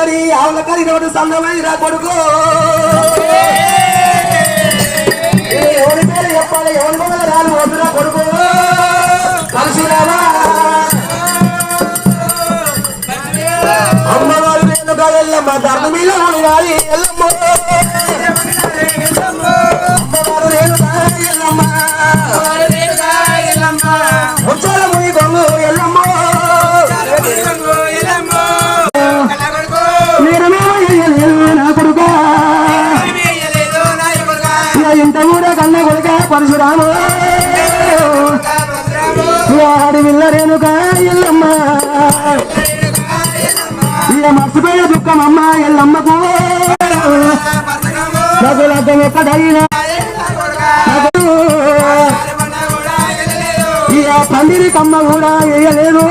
కానీ ఆవుల కలిగినోడు సన్నమైరా కొడుకు ఎవరి పేరు చెప్పాలి ఎవరి మొదలు రాను వద్దురా కొడుకు పరశురామా అమ్మవారు రేణుగా ఎల్లమ్మ ధర్మ మీద రాలి ఎల్లమ్మ అమ్మవారు రేణుగా ఎల్లమ్మ ముచ్చాల ముని గొంగు ఎల్లమ్మ నా కొడుక ఇంత కూడా కన్న కొడుక పరశురాము ఆడి విల్ల రేణుక ఎల్లమ్మ ఇక మర్చిపోయిన దుఃఖం అమ్మ ఎల్లమ్మకు రఘులగ్గం ఎక్కడైనా ఇక పందిరి కమ్మ కూడా వేయలేదు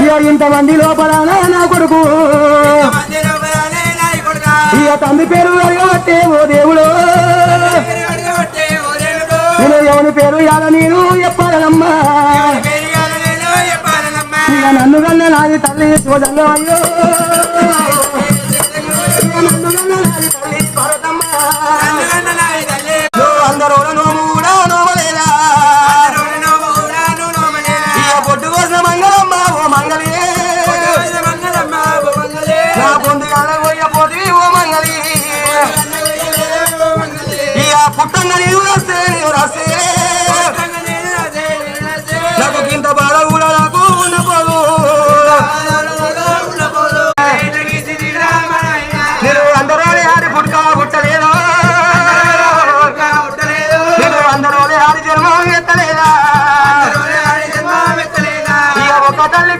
ఇక ఇంతమంది లోపల నా కొడుకు ఇక తండ్రి పేరు అడగబట్టే ఓ దేవుడు నేను ఎవరి పేరు ఇవాళ నేను చెప్పాలమ్మా ఇక నన్ను కన్నా నాది తల్లి చూడల్లో అయ్యో నన్ను కన్నా నాది తల్లి పరదమ్మ అందరూ నోము కూడా నోమలేదా ఇక పొట్టు కోసం మంగళమ్మ ఓ మంగళి నా పొందుగాల పోయపోతే ఓ మంగళి ఇక పుట్టంగా నీవు రాస్తే నాకు ఇంత బాధ కూడా నాకు ఉండపోదు నేను అందరూ ఆడి పుట్టుక పుట్టలేదా నేను అందరూ ఆడి జన్మం ఎత్తలేదా ఇక ఒక తల్లి